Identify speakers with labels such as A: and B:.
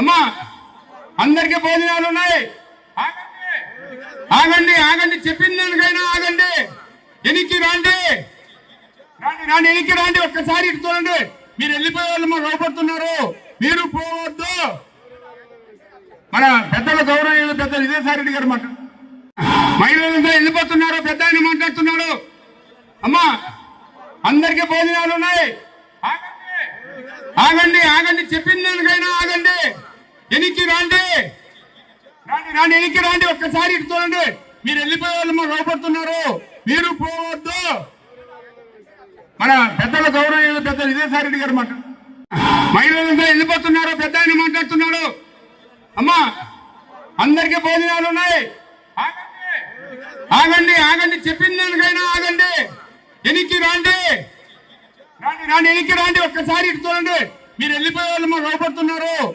A: అమ్మా అందరికీ భోజనాలు ఉన్నాయి. ఆగండి ఆగండి చెప్పింది దానికైనా ఆగండి. ఎనికి రండి రండి రండి ఎనికి రండి. ఒక్కసారి ఇటు చూడండి. మీరు వెళ్ళిపోయే వాళ్ళు మాకు భయపడుతున్నారు. మీరు పోవద్దు. మన పెద్దల గౌరవ పెద్దలు విజయసాయి రెడ్డి గారు మాట మహిళలంతా వెళ్ళిపోతున్నారు. పెద్ద ఆయన మాట్లాడుతున్నాడు. అమ్మా అందరికీ భోజనాలు ఉన్నాయి. ఆగండి ఆగండి చెప్పింది దానికైనా ఆగండి. ఎనికి రండి రండి రండి ఎనికి రండి. ఒక్కసారి ఇటు చూడండి. మీరు వెళ్ళిపోయే వాళ్ళు మాకు భయపడుతున్నారు. మీరు పోవద్దు. మన పెద్దల గౌరవ పెద్దలు విజయసాయి రెడ్డి గారు మాట మహిళలంతా వెళ్ళిపోతున్నారు. పెద్ద ఆయన మాట్లాడుతున్నాడు. అమ్మా అందరికీ భోజనాలు ఉన్నాయి. ఆగండి ఆగండి చెప్పింది దానికైనా ఆగండి. ఎనికి రండి రండి రండి ఎనికి రండి. ఒక్కసారి ఇటు చూడండి. మీరు వెళ్ళిపోయే వాళ్ళు మాకు భయపడుతున్నారు.